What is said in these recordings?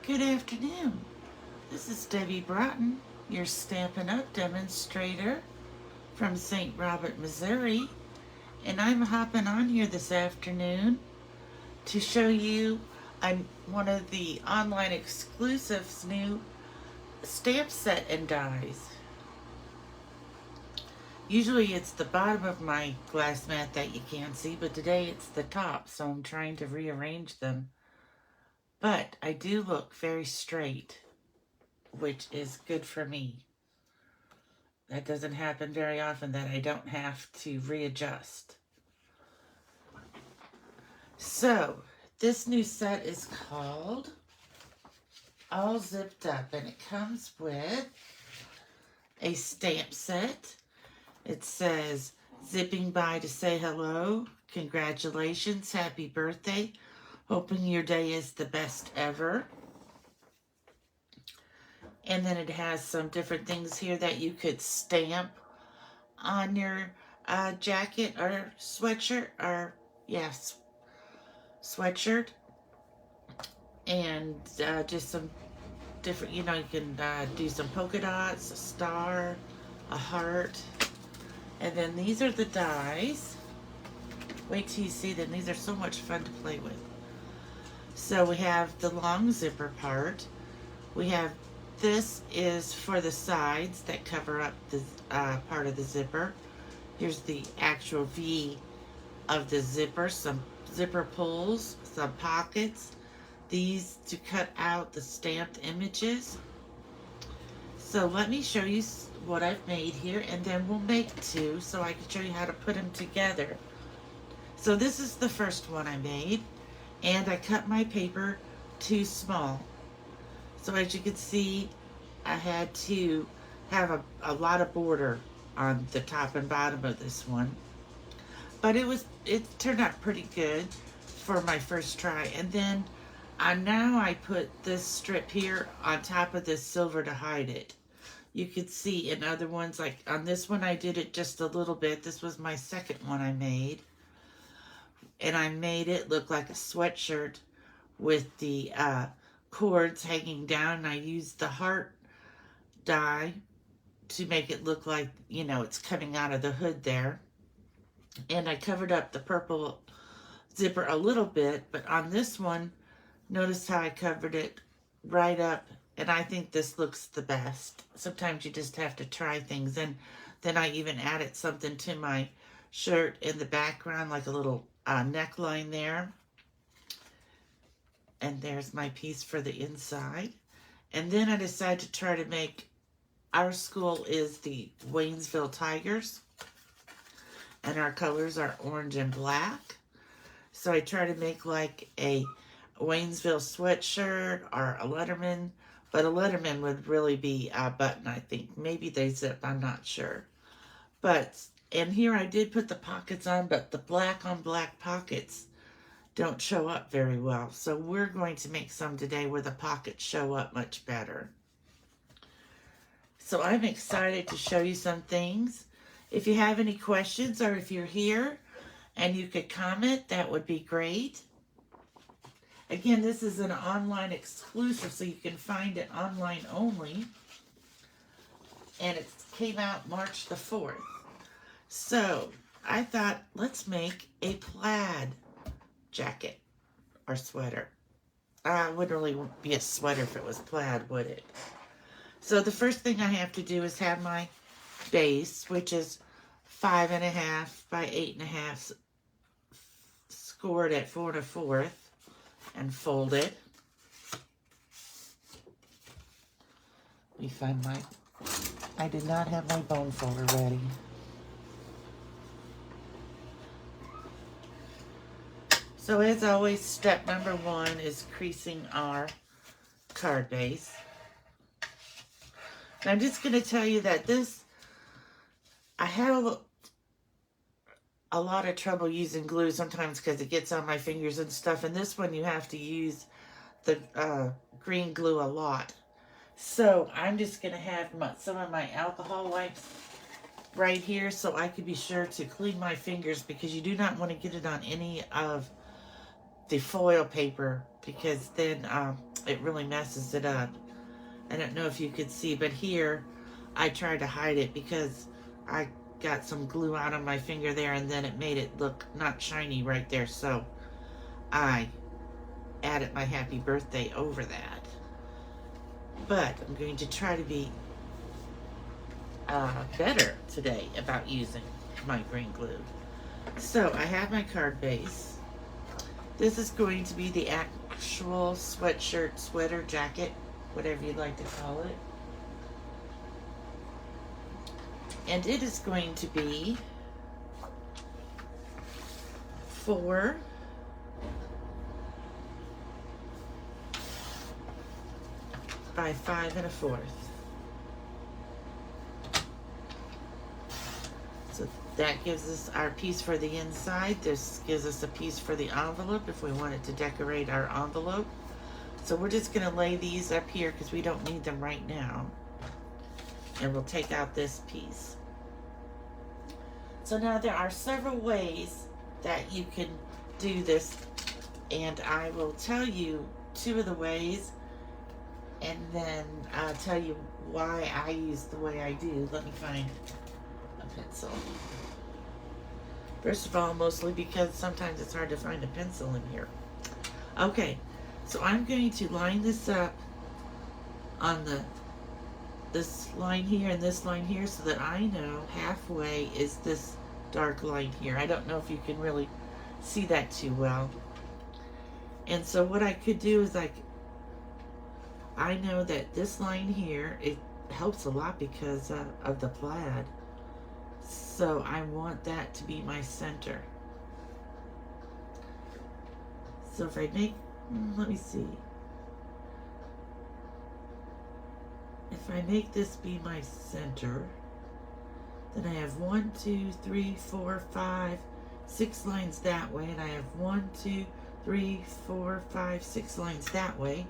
Good afternoon. This is Debbie Broughton, your Stampin' Up! Demonstrator from St. Robert, Missouri, and I'm hopping on here this afternoon to show you one of the online exclusives new stamp set and dies. Usually it's the bottom of my glass mat that you can't see, but today it's the top, so I'm trying to rearrange them. But I do look very straight, which is good for me. That doesn't happen very often, that I don't have to readjust. So, this new set is called All Zipped Up, and it comes with a stamp set. It says, zipping by to say hello, congratulations, happy birthday, hoping your day is the best ever. And then it has some different things here that you could stamp on your jacket or sweatshirt, or yes, sweatshirt. And just some different, you can do some polka dots, a star, a heart. And then these are the dies. Wait till you see them. These are so much fun to play with. So we have the long zipper part. We have, this is for the sides that cover up the part of the zipper. Here's the actual V of the zipper, some zipper pulls, some pockets. These to cut out the stamped images. So let me show you what I've made here, and then we'll make two so I can show you how to put them together. So this is the first one I made, and I cut my paper too small. So as you can see, I had to have a lot of border on the top and bottom of this one. But it turned out pretty good for my first try. And then now I put this strip here on top of this silver to hide it. You could see in other ones, like on this one I did it just a little bit. This was my second one I made. And I made it look like a sweatshirt with the cords hanging down. I used the heart die to make it look like, it's coming out of the hood there. And I covered up the purple zipper a little bit, but on this one, notice how I covered it right up, and I think this looks the best. Sometimes you just have to try things, and then I even added something to my shirt in the background, like a little neckline there. And there's my piece for the inside. And then I decided to try to make, our school is the Waynesville Tigers, and our colors are orange and black. So I try to make like a Waynesville sweatshirt or a Letterman, but a Letterman would really be a button, I think. Maybe they zip, I'm not sure. But, and here I did put the pockets on, but the black on black pockets don't show up very well. So we're going to make some today where the pockets show up much better. So I'm excited to show you some things. If you have any questions, or if you're here and you could comment, that would be great. Again, this is an online exclusive, so you can find it online only. And it came out March the 4th. So I thought, let's make a plaid jacket or sweater. It wouldn't really be a sweater if it was plaid, would it? So the first thing I have to do is have my base, which is 5.5 by 8.5, scored at 4 1/4, and fold it. Let me find I did not have my bone folder ready. So as always, step number 1 is creasing our card base. And I'm just going to tell you that I have a lot of trouble using glue sometimes because it gets on my fingers and stuff. And this one you have to use the green glue a lot. So I'm just going to have some of my alcohol wipes right here so I can be sure to clean my fingers, because you do not want to get it on any of the foil paper, because then it really messes it up. I don't know if you could see, but here I tried to hide it because I got some glue out on my finger there, and then it made it look not shiny right there, so I added my happy birthday over that. But I'm going to try to be better today about using my green glue. So I have my card base. This is going to be the actual sweatshirt, sweater, jacket, whatever you'd like to call it. And it is going to be 4 by 5 1/4. So that gives us our piece for the inside. This gives us a piece for the envelope if we wanted to decorate our envelope. So we're just going to lay these up here because we don't need them right now. And we'll take out this piece. So now there are several ways that you can do this, and I will tell you 2 of the ways, and then I'll tell you why I use the way I do. Let me find a pencil. First of all, mostly because sometimes it's hard to find a pencil in here. Okay, so I'm going to line this up on this line here and this line here so that I know halfway is this dark line here. I don't know if you can really see that too well. And so what I could do is I know that this line here, it helps a lot because of the plaid. So I want that to be my center. So if I make, let me see. If I make this be my center, then I have 1, 2, 3, 4, 5, 6 lines that way, and I have 1, 2, 3, 4, 5, 6 lines that way.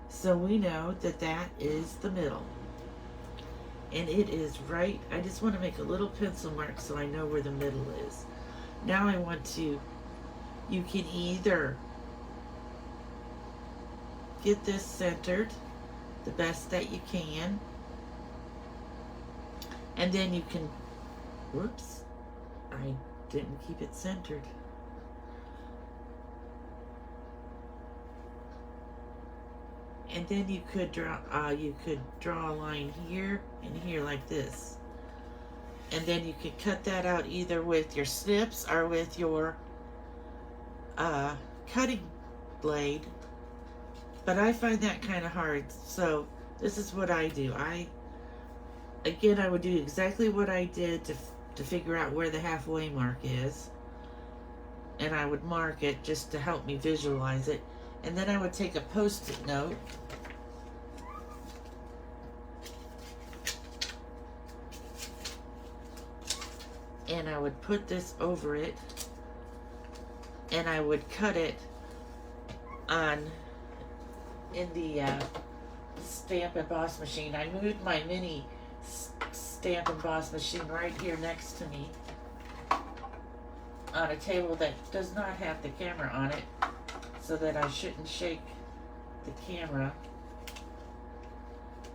So we know that that is the middle. And it is right, I just want to make a little pencil mark so I know where the middle is. Now I want to, you can either get this centered the best that you can, and then you can, whoops, I didn't keep it centered. And then you could draw a line here and here like this, and then you could cut that out either with your snips or with your cutting blade. But I find that kind of hard, so this is what I do. I would do exactly what I did to figure out where the halfway mark is, and I would mark it just to help me visualize it. And then I would take a Post-it note and I would put this over it, and I would cut it in the Stamp Emboss machine. I moved my mini Stamp Emboss machine right here next to me on a table that does not have the camera on it, so that I shouldn't shake the camera.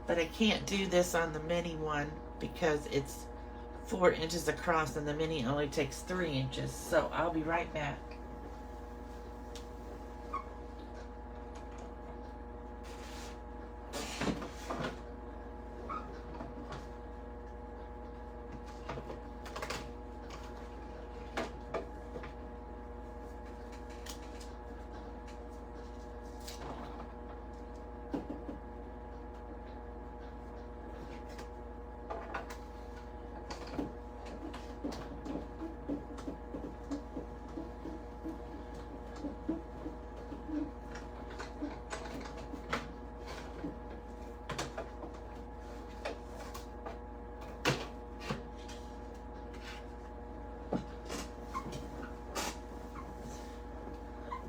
But I can't do this on the mini one because it's 4 inches across and the mini only takes 3 inches. So I'll be right back.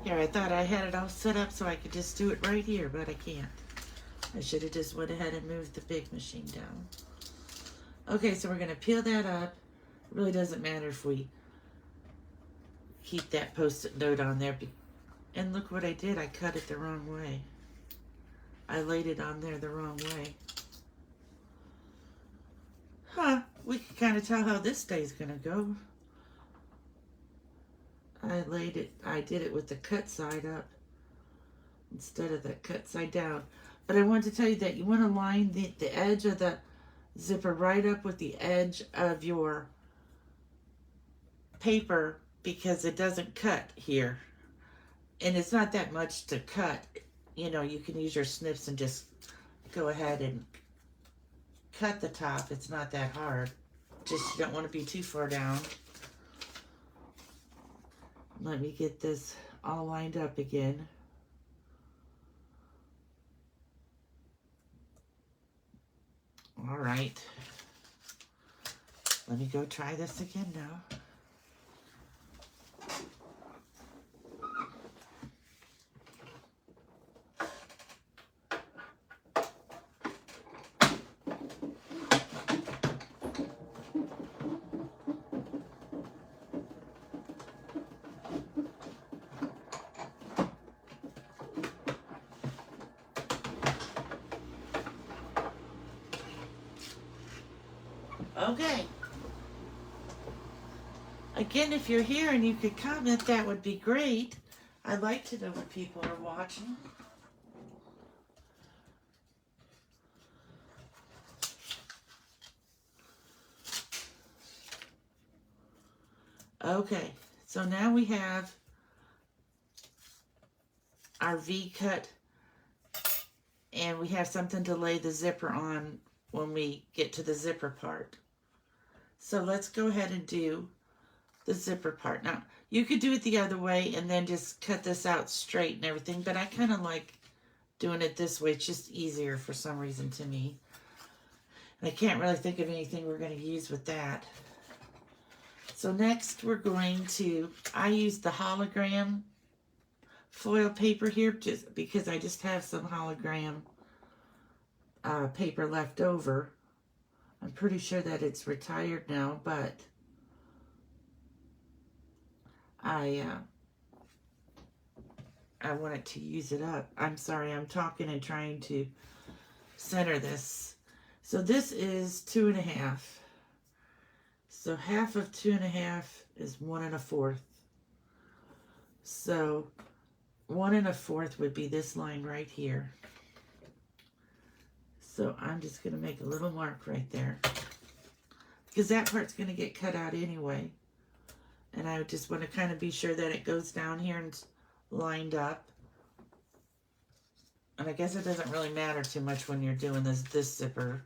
Here, I thought I had it all set up so I could just do it right here, but I can't. I should have just went ahead and moved the big machine down. Okay, so we're going to peel that up. It really doesn't matter if we keep that Post-it note on there. And look what I did. I cut it the wrong way. I laid it on there the wrong way. Huh, we can kind of tell how this day's gonna go. I did it with the cut side up instead of the cut side down. But I want to tell you that you want to line the edge of the zipper right up with the edge of your paper because it doesn't cut here. And it's not that much to cut. You know, you can use your snips and just go ahead and cut the top. It's not that hard. Just you don't want to be too far down. Let me get this all lined up again. All right. Let me go try this again now. Okay. Again, if you're here and you could comment, that would be great. I'd like to know what people are watching. Okay, so now we have our V-cut, and we have something to lay the zipper on when we get to the zipper part. So let's go ahead and do the zipper part. Now, you could do it the other way and then just cut this out straight and everything, but I kind of like doing it this way. It's just easier for some reason to me. And I can't really think of anything we're going to use with that. So next we're going to, I use the hologram foil paper here just because I just have some hologram paper left over. I'm pretty sure that it's retired now, but I wanted to use it up. I'm sorry, I'm talking and trying to center this. So this is 2.5. So half of 2.5 is 1 1/4. So 1 1/4 would be this line right here. So I'm just going to make a little mark right there because that part's going to get cut out anyway. And I just want to kind of be sure that it goes down here and lined up. And I guess it doesn't really matter too much when you're doing this zipper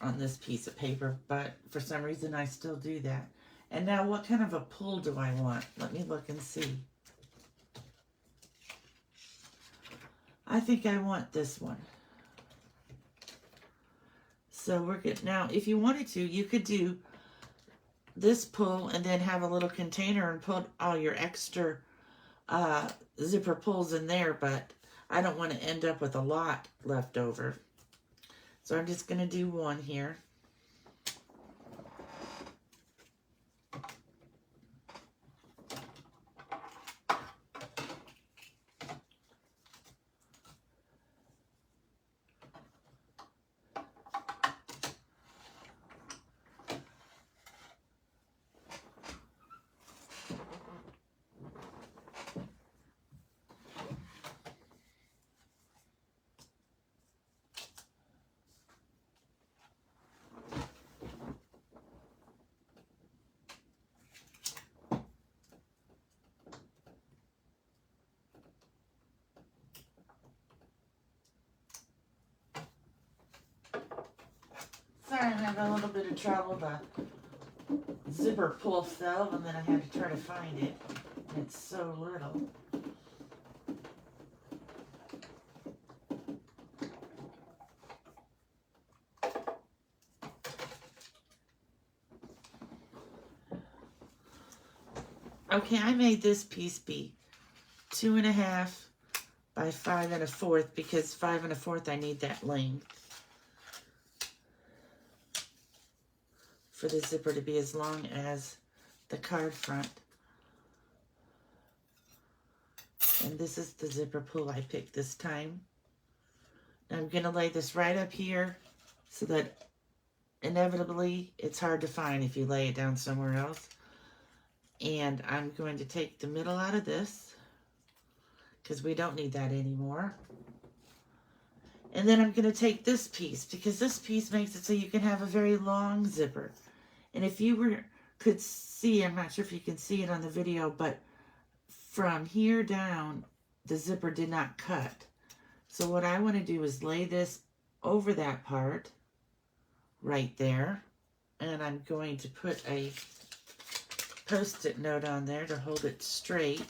on this piece of paper, but for some reason I still do that. And now what kind of a pull do I want? Let me look and see. I think I want this one. So we're good. Now, if you wanted to, you could do this pull and then have a little container and put all your extra zipper pulls in there, but I don't want to end up with a lot left over. So I'm just going to do one here. Sorry, I'm having a little bit of trouble. The zipper pull fell and then I had to try to find it. It's so little. Okay, I made this piece be 2.5 by 5 1/4 because 5 1/4 I need that length for the zipper to be as long as the card front. And this is the zipper pull I picked this time. I'm going to lay this right up here so that inevitably it's hard to find if you lay it down somewhere else. And I'm going to take the middle out of this because we don't need that anymore. And then I'm going to take this piece because this piece makes it so you can have a very long zipper. And if you could see, I'm not sure if you can see it on the video, but from here down, the zipper did not cut. So what I want to do is lay this over that part right there. And I'm going to put a Post-it note on there to hold it straight.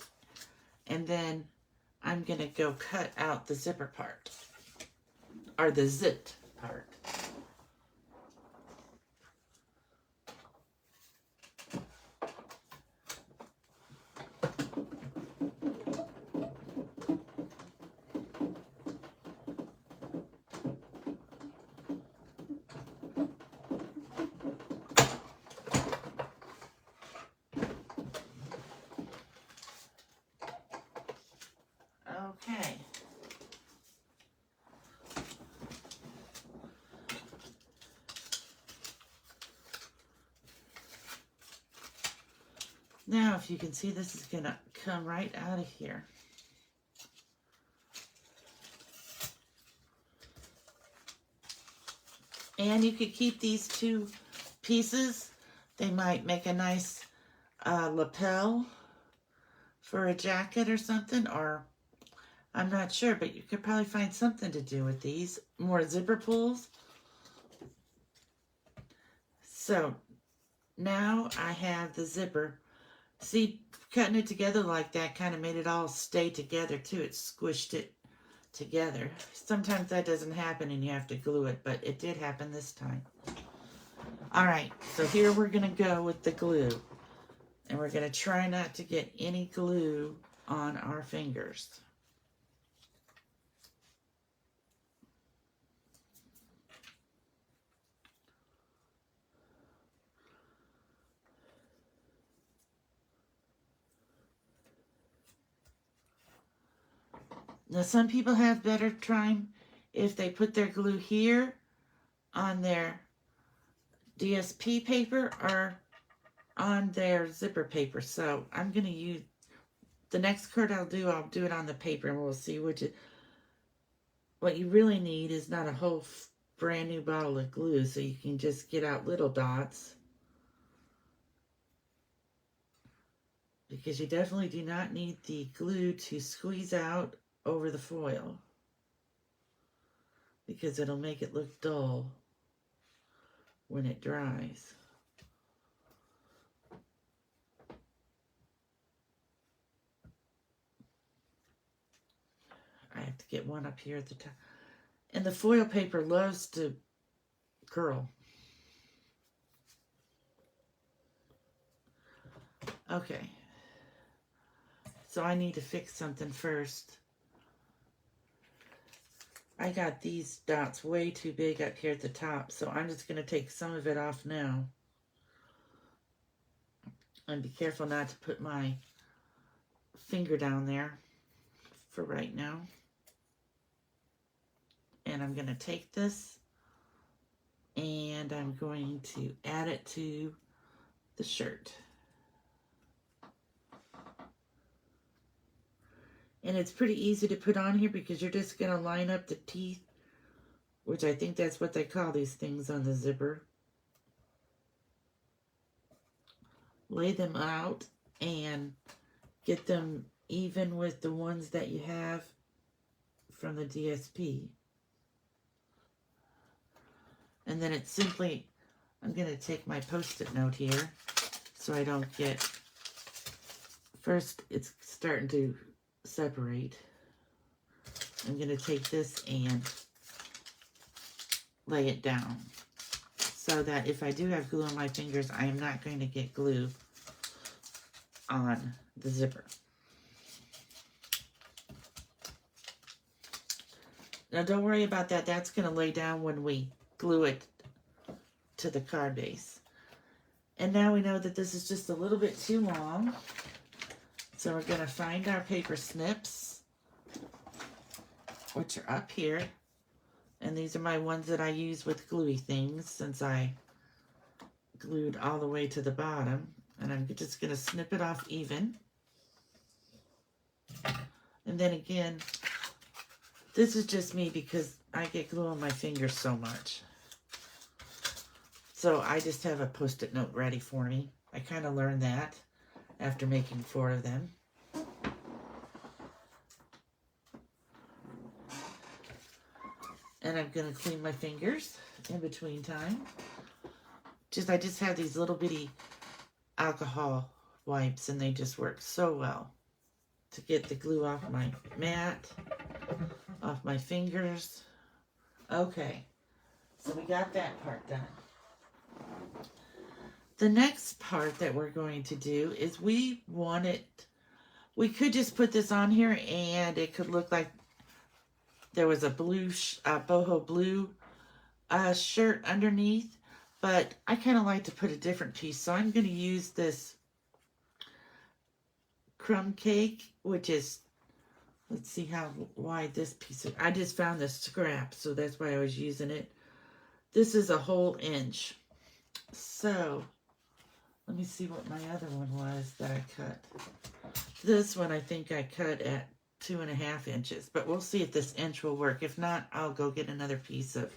And then I'm going to go cut out the zipper part, or the zipped part. Okay. Now, if you can see, this is going to come right out of here. And you could keep these two pieces. They might make a nice lapel for a jacket or something, or I'm not sure, but you could probably find something to do with these. More zipper pulls. So now I have the zipper. See, cutting it together like that kind of made it all stay together too. It squished it together. Sometimes that doesn't happen and you have to glue it, but it did happen this time. All right, so here we're going to go with the glue. And we're going to try not to get any glue on our fingers. Now, some people have better time if they put their glue here on their DSP paper or on their zipper paper. So I'm going to use, the next card I'll do it on the paper and we'll see which it, what you really need is not a whole brand new bottle of glue, so you can just get out little dots. Because you definitely do not need the glue to squeeze out over the foil, because it'll make it look dull when it dries. I have to get one up here at the top. And the foil paper loves to curl. Okay. So I need to fix something first. I got these dots way too big up here at the top, so I'm just going to take some of it off now. And be careful not to put my finger down there for right now. And I'm going to take this and I'm going to add it to the shirt. And it's pretty easy to put on here because you're just going to line up the teeth, which I think that's what they call these things on the zipper. Lay them out and get them even with the ones that you have from the DSP. And then it's simply, I'm going to take my Post-it note here so I don't get, first it's starting to separate. I'm going to take this and lay it down so that if I do have glue on my fingers, I am not going to get glue on the zipper. Now don't worry about that. That's going to lay down when we glue it to the card base. And now we know that this is just a little bit too long. So we're going to find our paper snips, which are up here. And these are my ones that I use with gluey things since I glued all the way to the bottom. And I'm just going to snip it off even. And then again, this is just me because I get glue on my fingers so much. So I just have a Post-it note ready for me. I kind of learned that after making 4 of them. And I'm going to clean my fingers in between time. I just have these little bitty alcohol wipes and they just work so well to get the glue off my mat, off my fingers. Okay, so we got that part done. The next part that we're going to do is we could just put this on here and it could look like there was a blue, boho blue shirt underneath, but I kind of like to put a different piece. So I'm going to use this crumb cake, which is, let's see how wide this piece is. I just found this scrap, so that's why I was using it. This is a whole inch. So let me see what my other one was that I cut. This one I think I cut at 2.5 inches, but we'll see if this inch will work. If not, I'll go get another piece of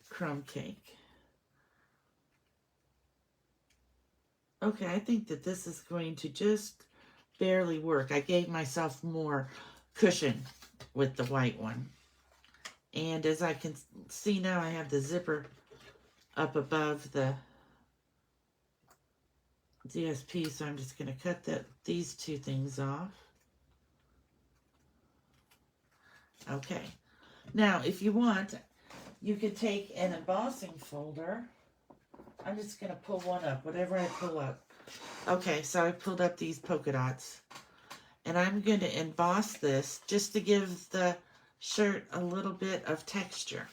crumb cake. Okay, I think that this is going to just barely work. I gave myself more cushion with the white one. And as I can see now, I have the zipper up above the DSP, so I'm just going to cut these 2 things off. Okay. Now, if you want, you could take an embossing folder. I'm just going to pull one up, whatever I pull up. Okay, so I pulled up these polka dots. And I'm going to emboss this just to give the shirt a little bit of texture.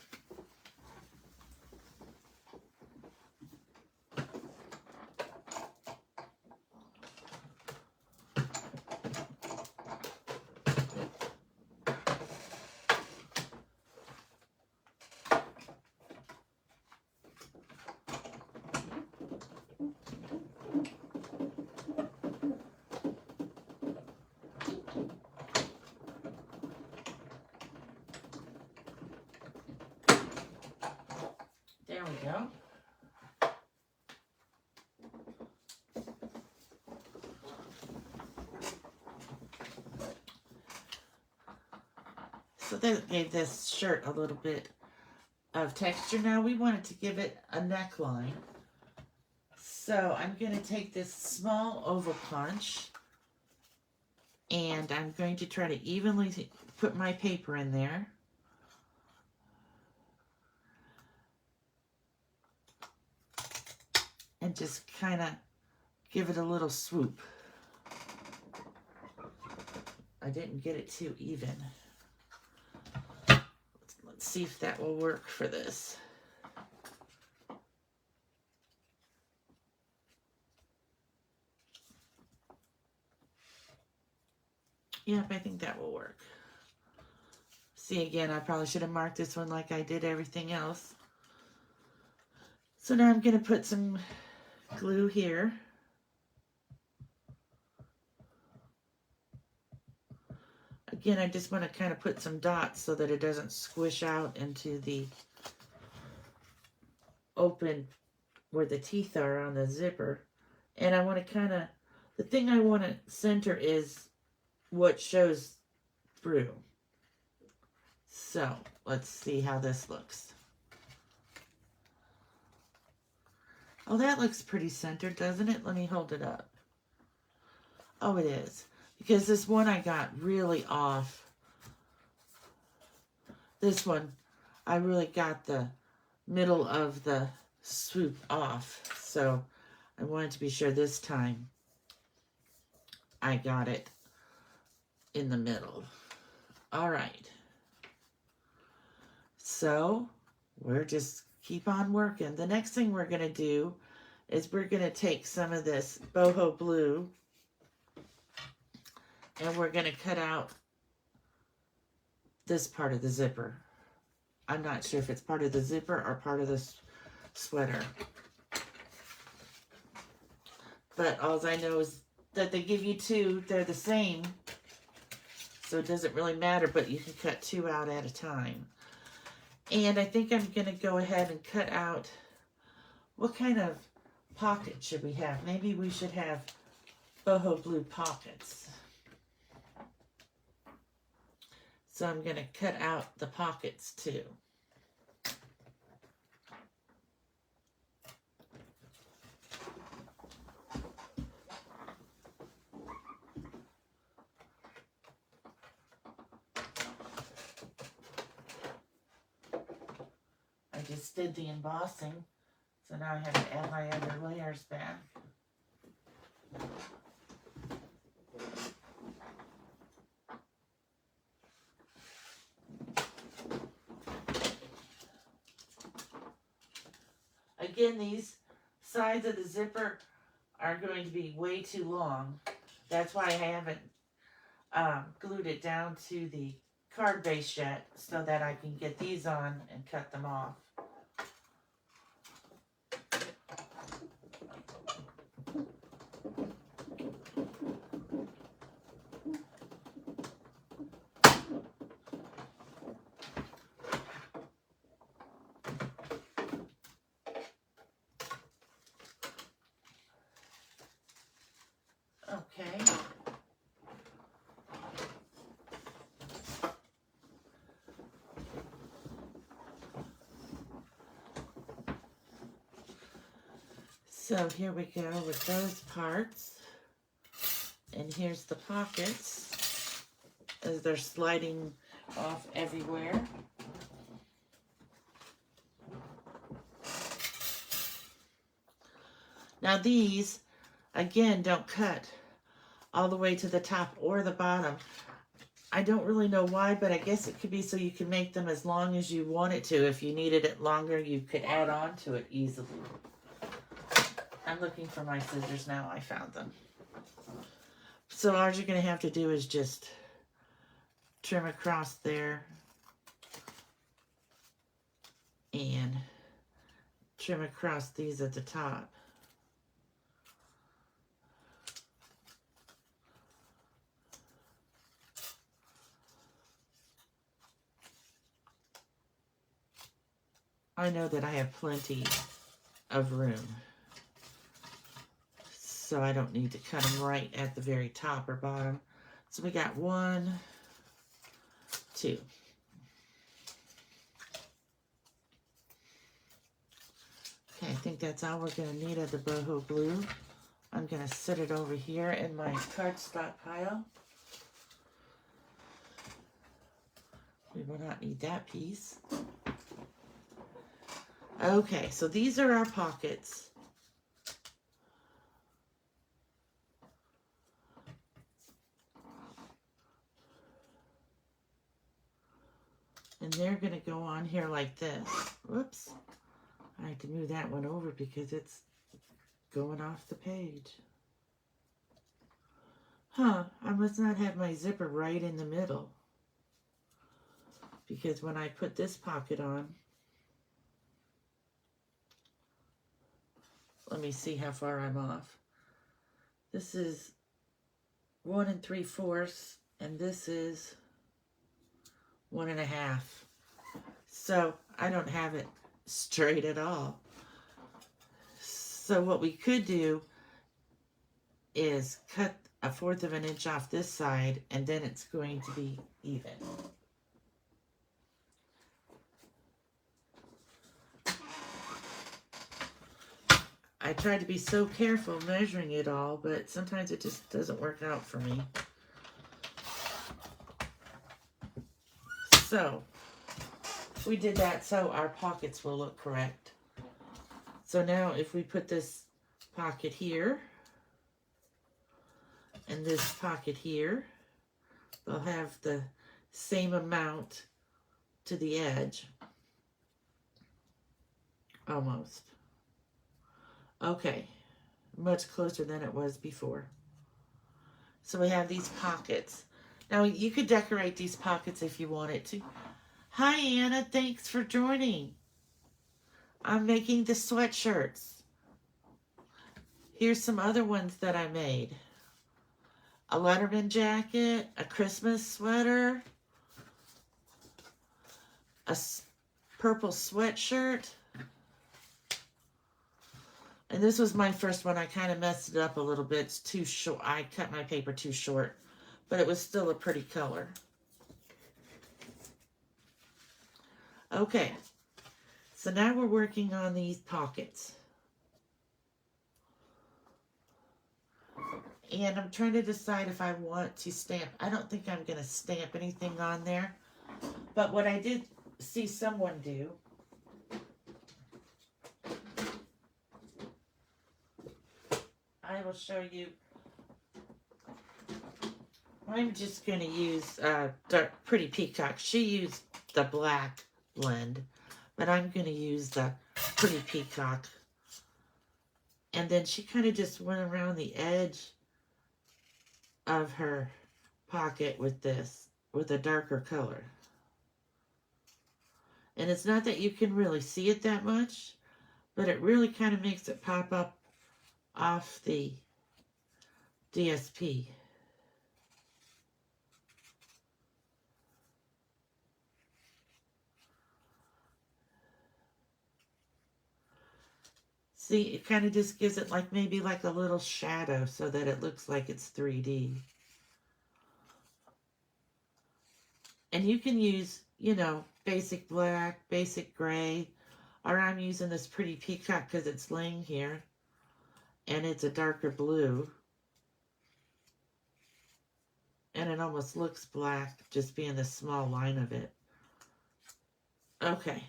There we go. So that gave this shirt a little bit of texture. Now we wanted to give it a neckline. So I'm going to take this small oval punch and I'm going to try to evenly put my paper in there. And just kind of give it a little swoop. I didn't get it too even. Let's see if that will work for this. Yep, I think that will work. See, again, I probably should have marked this one like I did everything else. So now I'm going to put some glue here. Again, I just want to kind of put some dots so that it doesn't squish out into the open where the teeth are on the zipper. And I want to kind of, the thing I want to center is what shows through. So let's see how this looks. Oh, that looks pretty centered, doesn't it? Let me hold it up. Oh, it is. Because this one I got really off. This one, I really got the middle of the swoop off. So I wanted to be sure this time I got it in the middle. All right. So we're just keep on working. The next thing we're going to do is we're going to take some of this boho blue and we're going to cut out this part of the zipper. I'm not sure if it's part of the zipper or part of this sweater. But all I know is that they give you two. They're the same. So it doesn't really matter, but you can cut two out at a time. And I think I'm going to go ahead and cut out, what kind of pocket should we have? Maybe we should have boho blue pockets. So I'm going to cut out the pockets too. I just did the embossing, so now I have to add my other layers back. Again, these sides of the zipper are going to be way too long. That's why I haven't glued it down to the card base yet, so that I can get these on and cut them off. Okay. So here we go with those parts. And here's the pockets as they're sliding off everywhere. Now these, again, don't cut all the way to the top or the bottom. I don't really know why, but I guess it could be so you can make them as long as you want it to. If you needed it longer, you could add on to it easily. I'm looking for my scissors now. I found them. So all you're going to have to do is just trim across there and trim across these at the top. I know that I have plenty of room, so I don't need to cut them right at the very top or bottom. So we got 1, 2. Okay, I think that's all we're going to need of the boho blue. I'm going to set it over here in my cardstock pile. We will not need that piece. Okay, so these are our pockets. And they're going to go on here like this. Whoops. I have to move that one over because it's going off the page. Huh, I must not have my zipper right in the middle. Because when I put this pocket on, let me see how far I'm off. This is 1 3/4, and this is 1 1/2. So I don't have it straight at all. So what we could do is cut 1/4 of an inch off this side, and then it's going to be even. I tried to be so careful measuring it all, but sometimes it just doesn't work out for me. So, we did that so our pockets will look correct. So now if we put this pocket here, and this pocket here, they'll have the same amount to the edge. Almost. Okay, much closer than it was before. So we have these pockets. Now, you could decorate these pockets if you wanted to. Hi, Anna. Thanks for joining. I'm making the sweatshirts. Here's some other ones that I made. A Letterman jacket, a Christmas sweater, a purple sweatshirt. And this was my first one. I kind of messed it up a little bit. It's too short. I cut my paper too short, but it was still a pretty color. Okay, so now we're working on these pockets. And I'm trying to decide if I want to stamp. I don't think I'm going to stamp anything on there. But what I did see someone do, I will show you. I'm just going to use Pretty Peacock. She used the black blend, but I'm going to use the Pretty Peacock. And then she kind of just went around the edge of her pocket with this, with a darker color. And it's not that you can really see it that much, but it really kind of makes it pop up off the DSP. See, it kind of just gives it like maybe like a little shadow so that it looks like it's 3D. And you can use, you know, basic black, basic gray, or I'm using this Pretty Peacock because it's laying here and it's a darker blue. And it almost looks black just being the small line of it. Okay,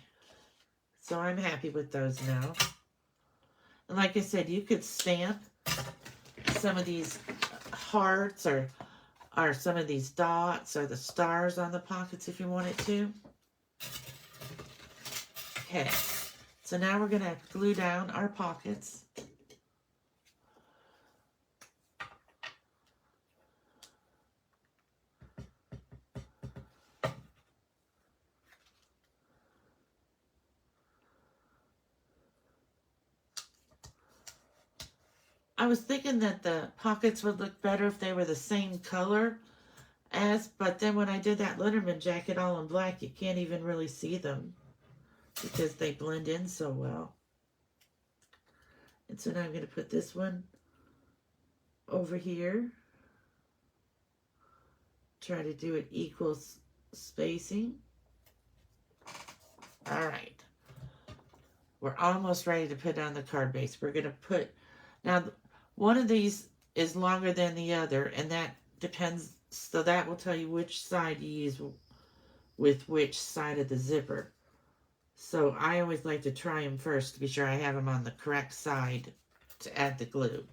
so I'm happy with those now. And like I said, you could stamp some of these hearts or some of these dots or the stars on the pockets if you wanted to. Okay, so now we're going to glue down our pockets. I was thinking that the pockets would look better if they were the same color but then when I did that Letterman jacket all in black, you can't even really see them because they blend in so well. And so now I'm going to put this one over here. Try to do it equal spacing. All right. We're almost ready to put on the card base. We're going to put, now one of these is longer than the other, and that depends, so that will tell you which side you use with which side of the zipper. So I always like to try them first to be sure I have them on the correct side to add the glue.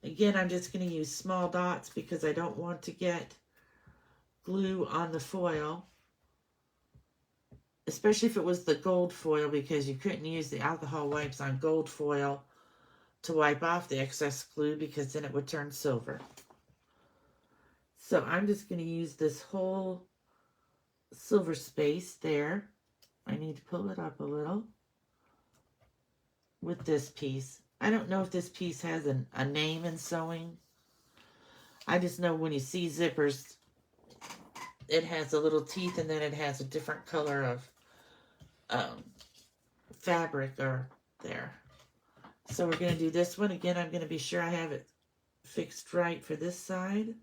Again, I'm just going to use small dots because I don't want to get glue on the foil, especially if it was the gold foil, because you couldn't use the alcohol wipes on gold foil to wipe off the excess glue because then it would turn silver. So I'm just going to use this whole silver space there. I need to pull it up a little with this piece. I don't know if this piece has a name in sewing. I just know when you see zippers, it has the little teeth and then it has a different color of fabric or there. So we're going to do this one. Again, I'm going to be sure I have it fixed right for this side.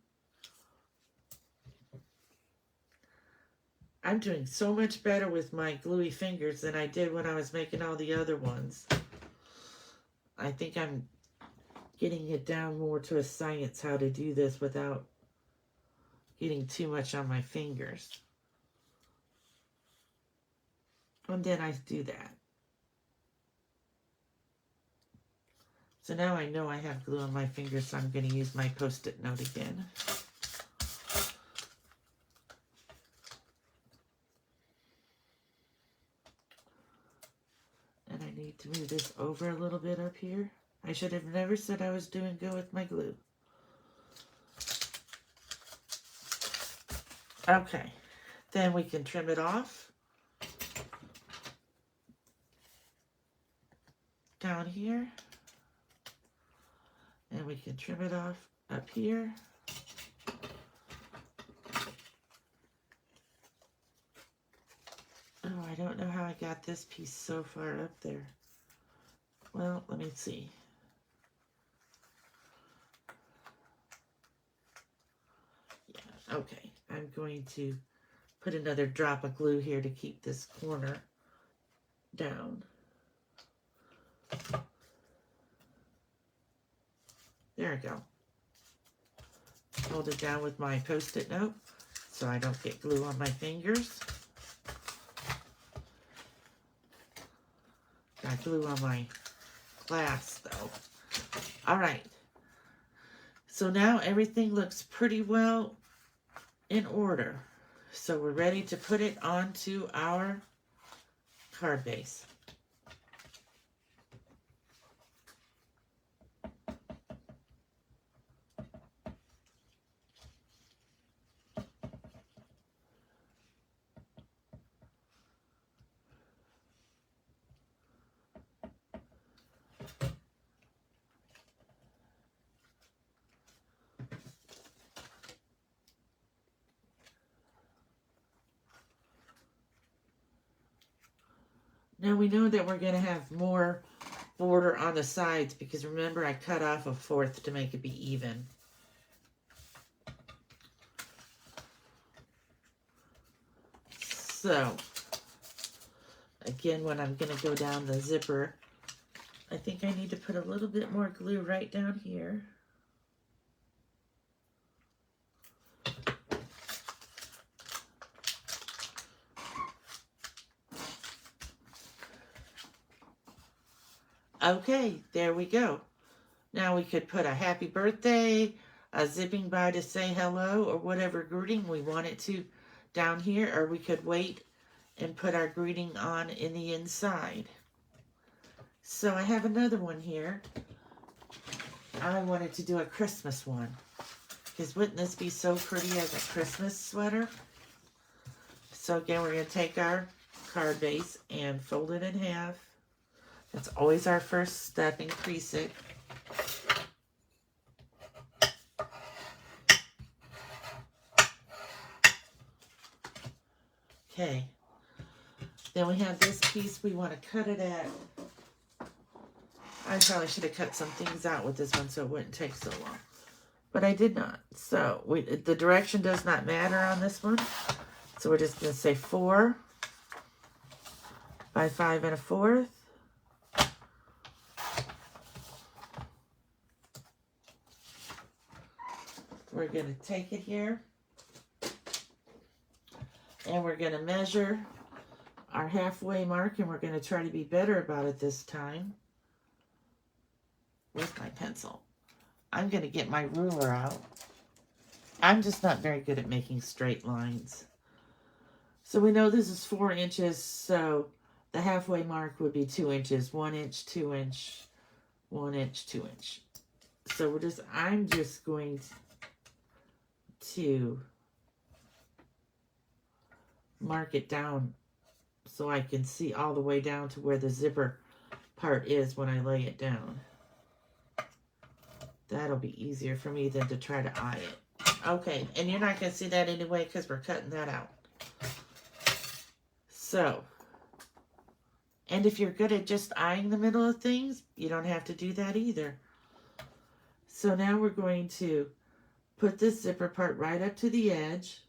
I'm doing so much better with my gluey fingers than I did when I was making all the other ones. I think I'm getting it down more to a science how to do this without getting too much on my fingers. And then I do that. So now I know I have glue on my fingers, so I'm going to use my Post-it note again. And I need to move this over a little bit up here. I should have never said I was doing good with my glue. Okay, then we can trim it off down here, and we can trim it off up here. Oh, I don't know how I got this piece so far up there. Well, let me see. Yeah, okay. I'm going to put another drop of glue here to keep this corner down. There we go. Hold it down with my Post-it note so I don't get glue on my fingers. Got glue on my glass though. All right. So now everything looks pretty well in order. So we're ready to put it onto our card base. Now we know that we're going to have more border on the sides because remember I cut off a fourth to make it be even. So, again, when I'm going to go down the zipper, I think I need to put a little bit more glue right down here. Okay, there we go. Now we could put a happy birthday, a zipping by to say hello, or whatever greeting we want it to down here, or we could wait and put our greeting on in the inside. So I have another one here. I wanted to do a Christmas one, because wouldn't this be so pretty as a Christmas sweater? So again, we're going to take our card base and fold it in half. That's always our first step, increase it. Okay. Then we have this piece, we want to cut it at, I probably should have cut some things out with this one so it wouldn't take so long. But I did not. So the direction does not matter on this one. So we're just going to say 4 by 5 1/4. We're going to take it here and we're going to measure our halfway mark, and we're going to try to be better about it this time with my pencil. I'm going to get my ruler out. I'm just not very good at making straight lines. So we know this is 4 inches, so the halfway mark would be 2 inches. 1 inch, 2 inch, 1 inch, 2 inch. So I'm just going to mark it down so I can see all the way down to where the zipper part is when I lay it down. That'll be easier for me than to try to eye it. Okay, and you're not going to see that anyway because we're cutting that out. So, and if you're good at just eyeing the middle of things, you don't have to do that either. So now we're going to put this zipper part right up to the edge.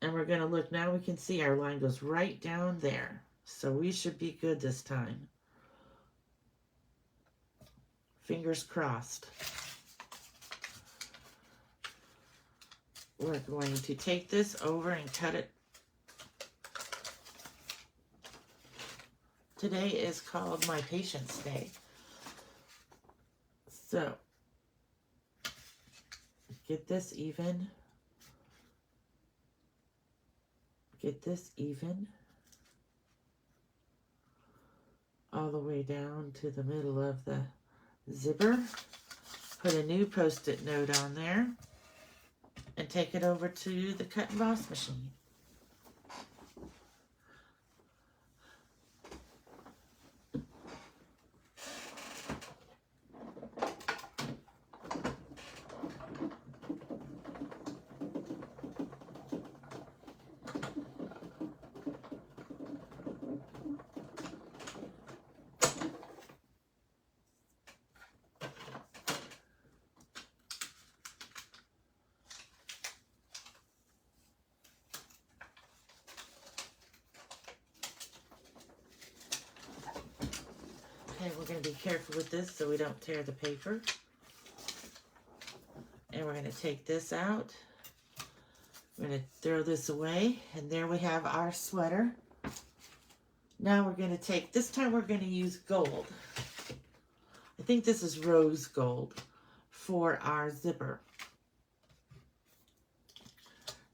And we're going to look, now we can see our line goes right down there. So we should be good this time. Fingers crossed. We're going to take this over and cut it. Today is called my Patience Day. So, get this even. Get this even all the way down to the middle of the zipper. Put a new Post-it note on there. and take it over to the cut and emboss machine. Okay, we're going to be careful with this so we don't tear the paper. And we're going to take this out. We're going to throw this away. And there we have our sweater. Now we're going to take, this time we're going to use gold. I think this is rose gold for our zipper.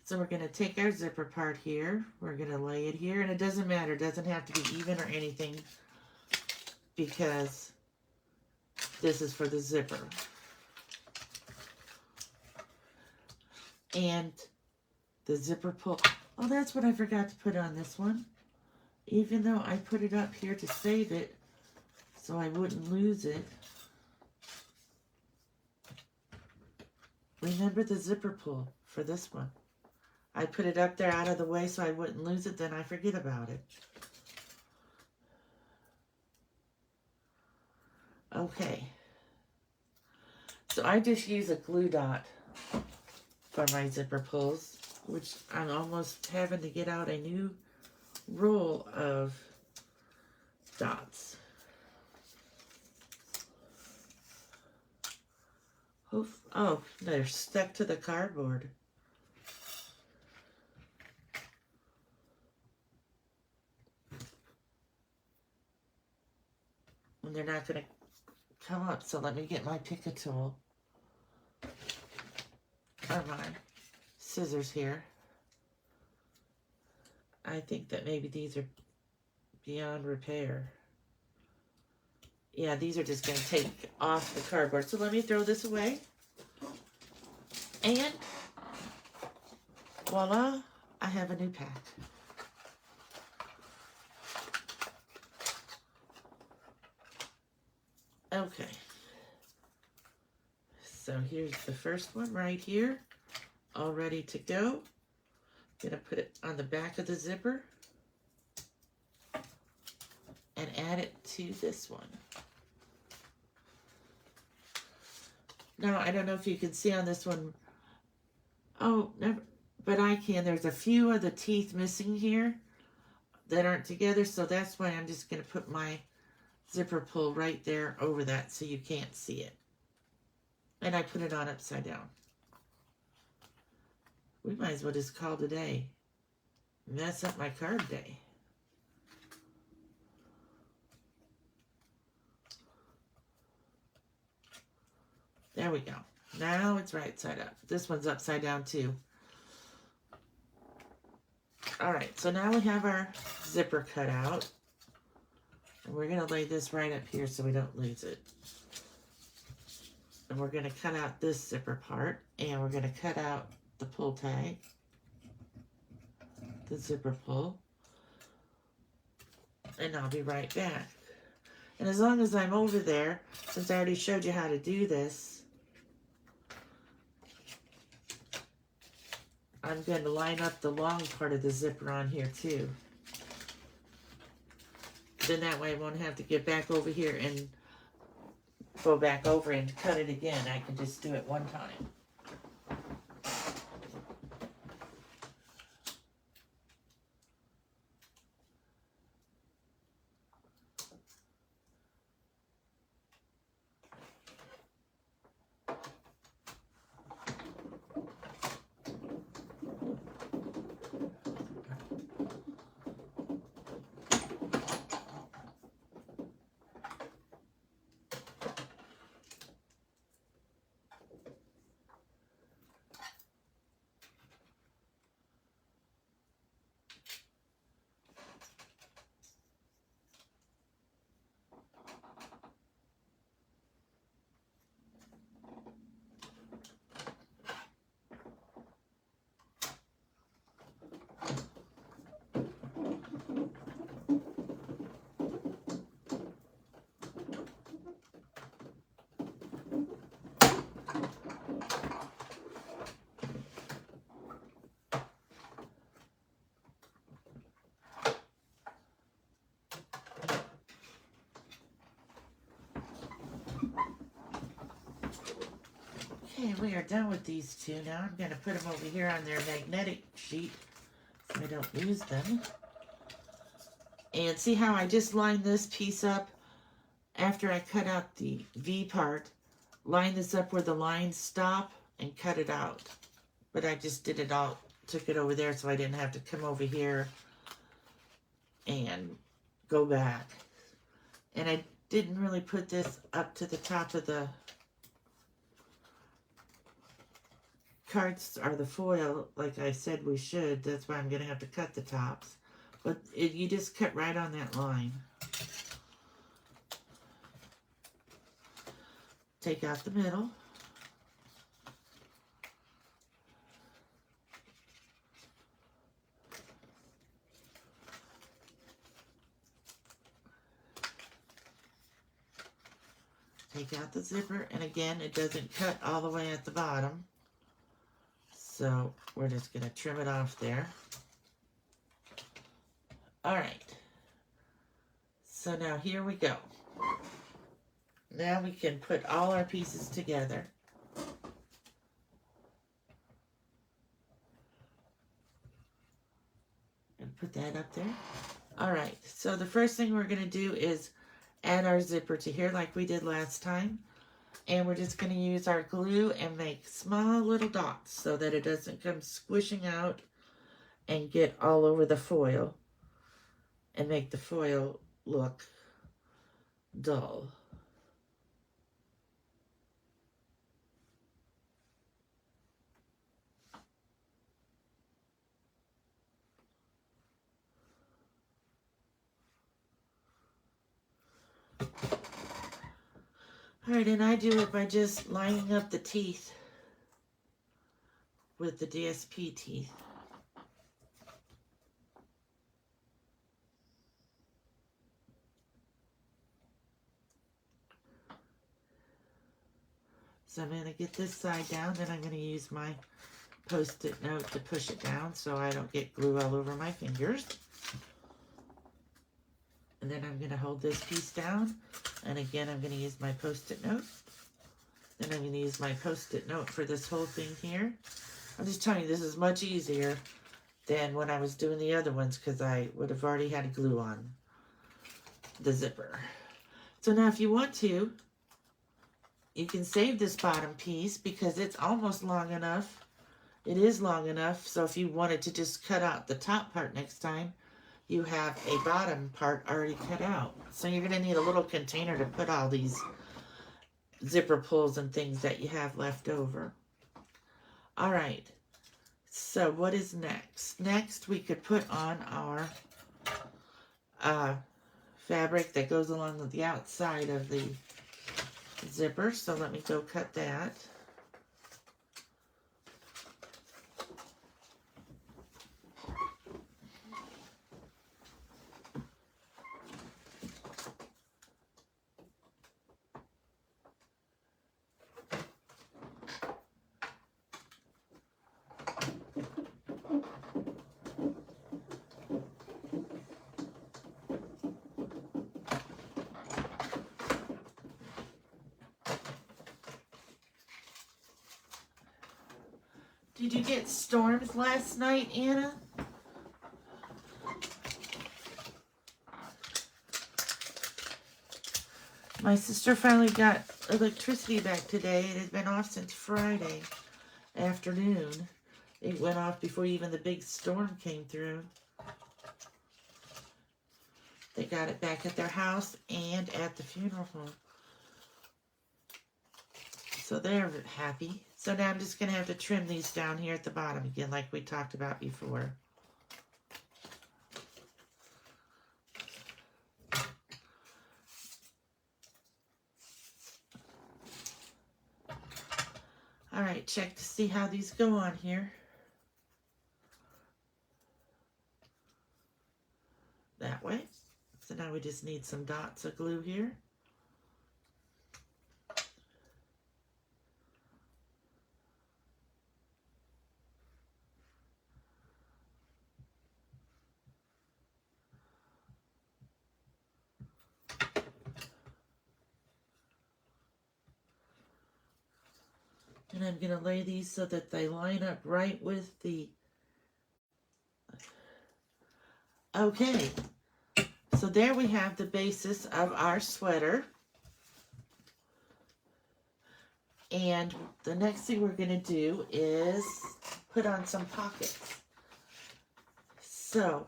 So we're going to take our zipper part here. We're going to lay it here. And it doesn't matter. It doesn't have to be even or anything, because this is for the zipper. And the zipper pull. Oh, that's what I forgot to put on this one. Even though I put it up here to save it so I wouldn't lose it. Remember the zipper pull for this one. I put it up there out of the way so I wouldn't lose it, then I forget about it. Okay, so I just use a glue dot for my zipper pulls, which I'm almost having to get out a new roll of dots. Oh, they're stuck to the cardboard. And they're not going to come up, so let me get my Pick-a tool, or my scissors here. I think that maybe these are beyond repair. Yeah, these are just going to take off the cardboard. So let me throw this away. And voila, I have a new pack. Okay, so here's the first one right here, all ready to go. Gonna put it on the back of the zipper and add it to this one. Now, I don't know if you can see on this one. Oh, never, but I can. There's a few of the teeth missing here that aren't together, so that's why I'm just gonna put my zipper pull right there over that so you can't see it. And I put it on upside down. We might as well just call today. Mess up my card day. There we go. Now it's right side up. This one's upside down too. Alright, so now we have our zipper cut out. And we're going to lay this right up here so we don't lose it. And we're going to cut out this zipper part. And we're going to cut out the pull tag. The zipper pull. And I'll be right back. And as long as I'm over there, since I already showed you how to do this, I'm going to line up the long part of the zipper on here too. Then that way I won't have to get back over here and go back over and cut it again. I can just do it one time. we are done with these two. Now I'm going to put them over here on their magnetic sheet so I don't lose them. And see how I just lined this piece up after I cut out the V part? Line this up where the lines stop and cut it out. But I just did it all, took it over there so I didn't have to come over here and go back. And I didn't really put this up to the top of the cards or the foil like I said we should. That's why I'm going to have to cut the tops. But you just cut right on that line. Take out the middle. Take out the zipper, and again, it doesn't cut all the way at the bottom. So we're just going to trim it off there. All right. So now here we go. Now we can put all our pieces together. And put that up there. All right. So the first thing we're going to do is add our zipper to here like we did last time. And we're just going to use our glue and make small little dots so that it doesn't come squishing out and get all over the foil and make the foil look dull. Alright, and I do it by just lining up the teeth with the DSP teeth. So I'm going to get this side down, then I'm going to use my Post-it note to push it down so I don't get glue all over my fingers. And then I'm going to hold this piece down. And again, I'm going to use my Post-it note. Then I'm going to use my Post-it note for this whole thing here. I'm just telling you, this is much easier than when I was doing the other ones because I would have already had glue on the zipper. So now if you want to, you can save this bottom piece because it's almost long enough. It is long enough, so if you wanted to just cut out the top part next time, you have a bottom part already cut out. So you're going to need a little container to put all these zipper pulls and things that you have left over. All right, so what is next? Next, we could put on our fabric that goes along with the outside of the zipper. So let me go cut that. Did you get storms last night, Anna? My sister finally got electricity back today. It had been off since Friday afternoon. It went off before even the big storm came through. They got it back at their house and at the funeral home. So they're happy. So now I'm just going to have to trim these down here at the bottom again like we talked about before. Alright, check to see how these go on here. That way. So now we just need some dots of glue here. And I'm going to lay these so that they line up right with the... Okay, so there we have the basis of our sweater. And the next thing we're going to do is put on some pockets. So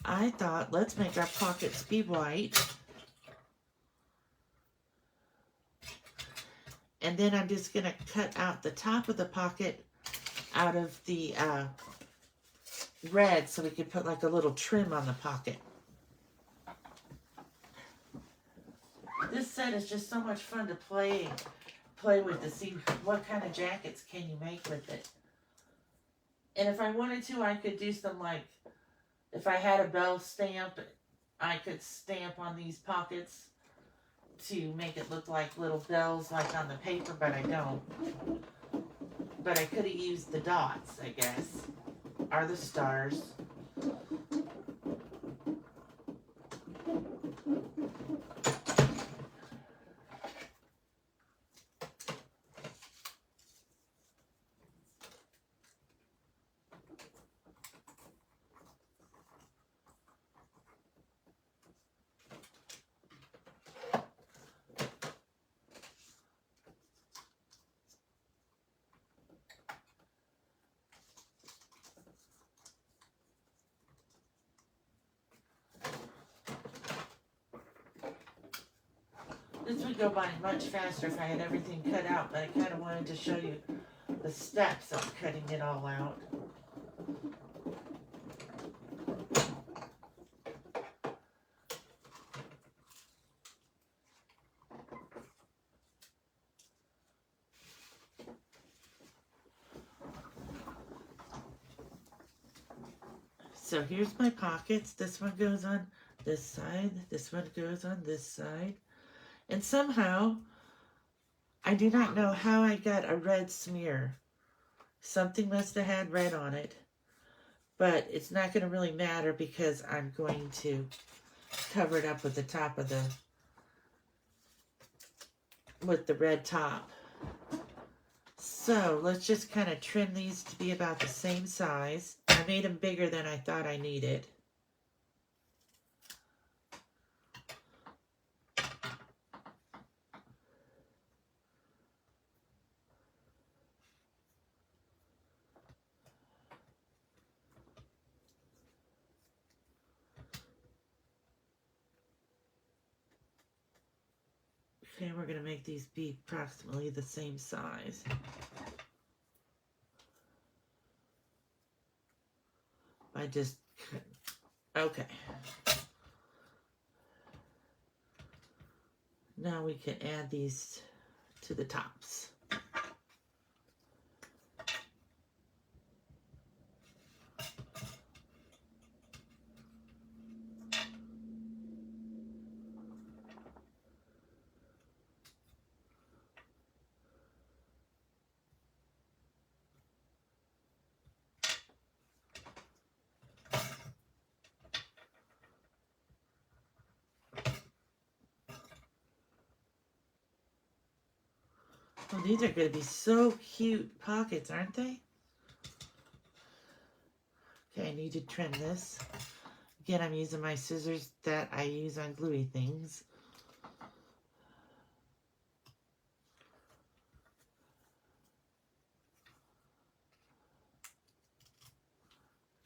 I thought, let's make our pockets be white. And then I'm just going to cut out the top of the pocket out of the red so we could put like a little trim on the pocket. This set is just so much fun to play with to see what kind of jackets can you make with it. And if I wanted to, I could do some, like, if I had a bell stamp, I could stamp on these pockets to make it look like little bells like on the paper, but I don't. But I could have used the dots, I guess, or the stars. This would go by much faster if I had everything cut out, but I kind of wanted to show you the steps of cutting it all out. So here's my pockets. This one goes on this side. This one goes on this side. And somehow, I do not know how I got a red smear. Something must have had red on it. But it's not going to really matter because I'm going to cover it up with the top of with the red top. So let's just kind of trim these to be about the same size. I made them bigger than I thought I needed. Okay, we're going to make these be approximately the same size. I just, okay. Now we can add these to the tops. Oh, these are going to be so cute pockets, aren't they? Okay, I need to trim this. Again, I'm using my scissors that I use on gluey things.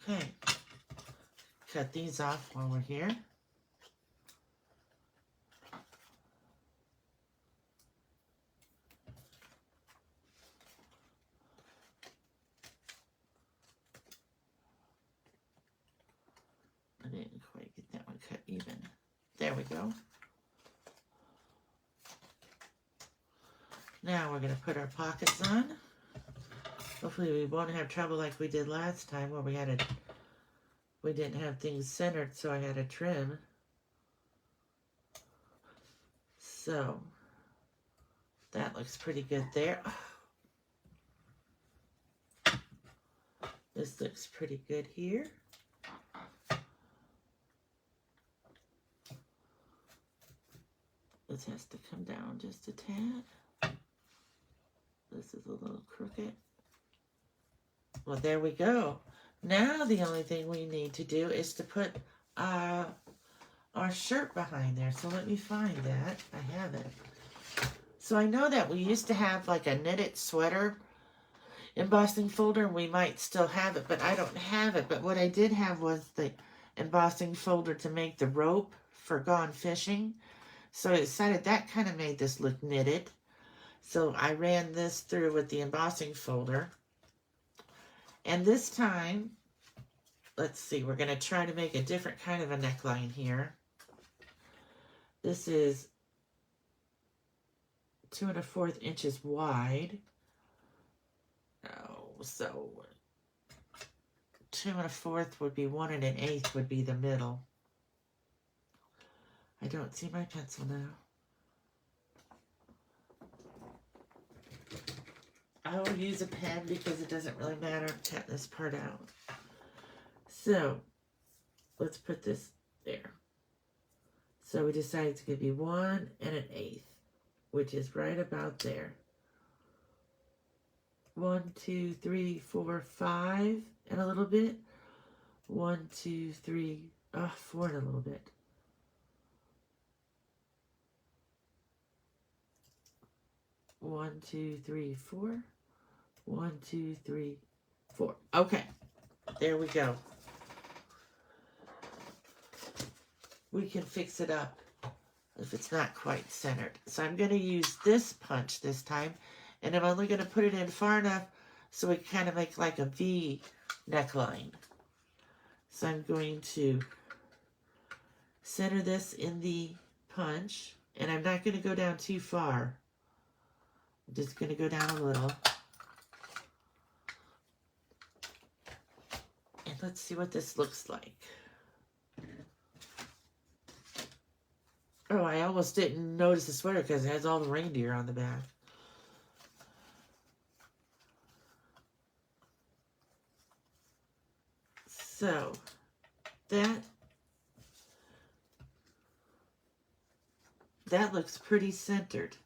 Okay, cut these off while we're here. I didn't quite get that one cut even. There we go. Now we're going to put our pockets on. Hopefully we won't have trouble like we did last time where we didn't have things centered, so I had to trim. So that looks pretty good there. This looks pretty good here. This has to come down just a tad. this is a little crooked. Well, there we go. Now the only thing we need to do is to put our shirt behind there. So let me find that. I have it. So I know that we used to have like a knitted sweater embossing folder. We might still have it, but I don't have it. But what I did have was the embossing folder to make the rope for Gone Fishing. So I decided that kind of made this look knitted. So I ran this through with the embossing folder. And this time, let's see, we're going to try to make a different kind of a neckline here. This is 2 1/4 inches wide. Oh, so 2 1/4 would be 1 1/8 would be the middle. I don't see my pencil now. I will use a pen because it doesn't really matter. I'm cutting this part out. So let's put this there. So we decided it's going to be 1 1/8, which is right about there. 1, 2, 3, 4, 5, and a little bit. 1, 2, 3, 4 and a little bit. 1, 2, 3, 4. 1, 2, 3, 4. Okay, there we go. We can fix it up if it's not quite centered. So I'm going to use this punch this time, and I'm only going to put it in far enough so we kind of make like a V neckline. So I'm going to center this in the punch, and I'm not going to go down too far. I'm just going to go down a little. And let's see what this looks like. Oh, I almost didn't notice the sweater because it has all the reindeer on the back. So, that looks pretty centered.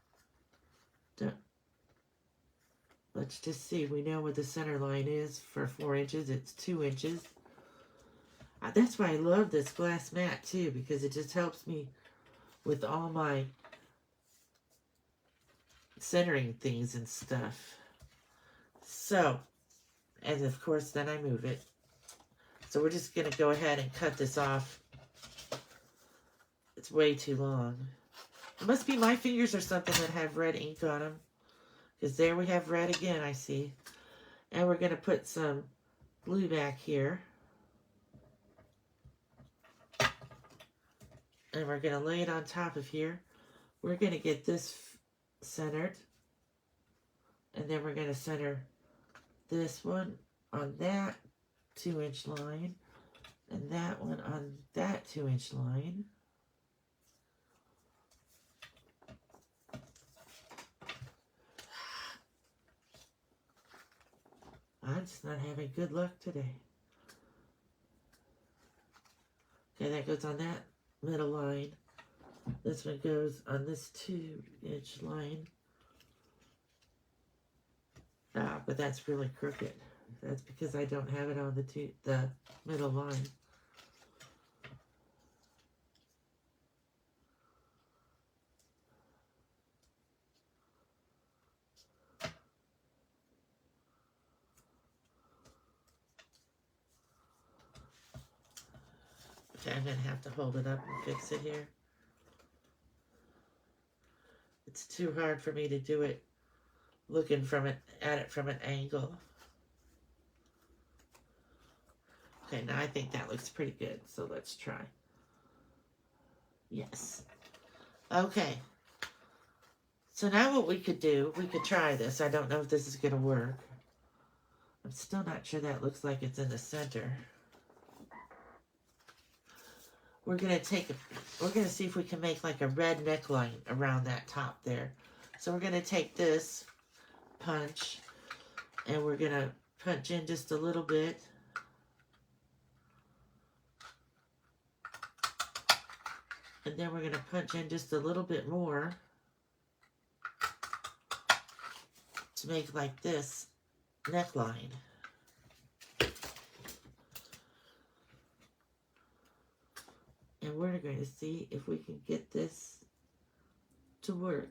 Let's just see. We know what the center line is for 4 inches. It's 2 inches. That's why I love this glass mat too, because it just helps me with all my centering things and stuff. So, and of course then I move it. So we're just going to go ahead and cut this off. It's way too long. It must be my fingers or something that have red ink on them. Because there we have red again, I see. And we're going to put some glue back here. And we're going to lay it on top of here. We're going to get this centered. And then we're going to center this one on that 2-inch line. And that one on that 2-inch line. I'm just not having good luck today. Okay, that goes on that middle line. This one goes on this 2-inch line. But that's really crooked. That's because I don't have it on the middle line. Okay, I'm going to have to hold it up and fix it here. It's too hard for me to do it looking at it from an angle. Okay, now I think that looks pretty good, so let's try. Yes. Okay. So now what we could do, we could try this. I don't know if this is going to work. I'm still not sure that looks like it's in the center. We're going to see if we can make like a red neckline around that top there. So we're going to take this punch and we're going to punch in just a little bit. And then we're going to punch in just a little bit more. to make like this neckline. And we're going to see if we can get this to work.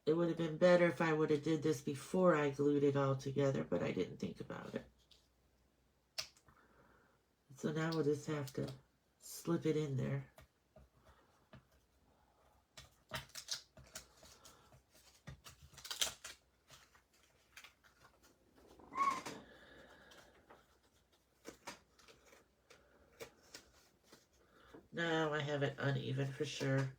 It would have been better if I would have did this before I glued it all together, but I didn't think about it. So now we'll just have to slip it in there. Now I have it uneven for sure.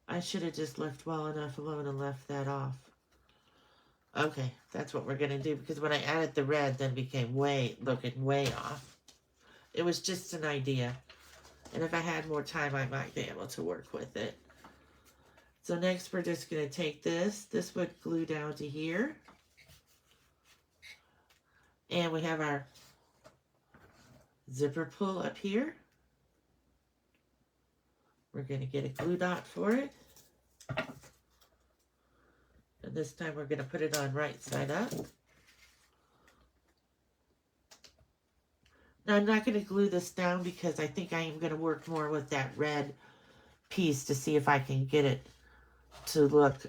I should have just left well enough alone and left that off. Okay, that's what we're going to do, because when I added the red, then became looking way off. It was just an idea. And if I had more time, I might be able to work with it. So next, we're just going to take this. This would glue down to here. And we have our zipper pull up here. We're going to get a glue dot for it. And this time we're going to put it on right side up. Now I'm not going to glue this down because I think I am going to work more with that red piece to see if I can get it to look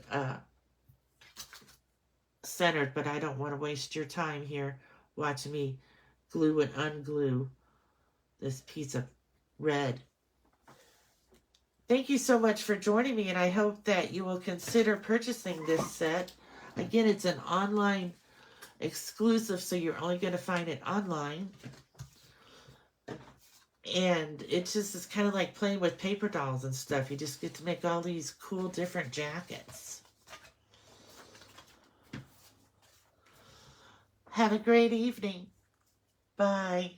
centered, but I don't want to waste your time here watching me glue and unglue this piece of red. Thank you so much for joining me, and I hope that you will consider purchasing this set. Again, it's an online exclusive, so you're only going to find it online. And it just is kind of like playing with paper dolls and stuff. You just get to make all these cool different jackets. Have a great evening. Bye.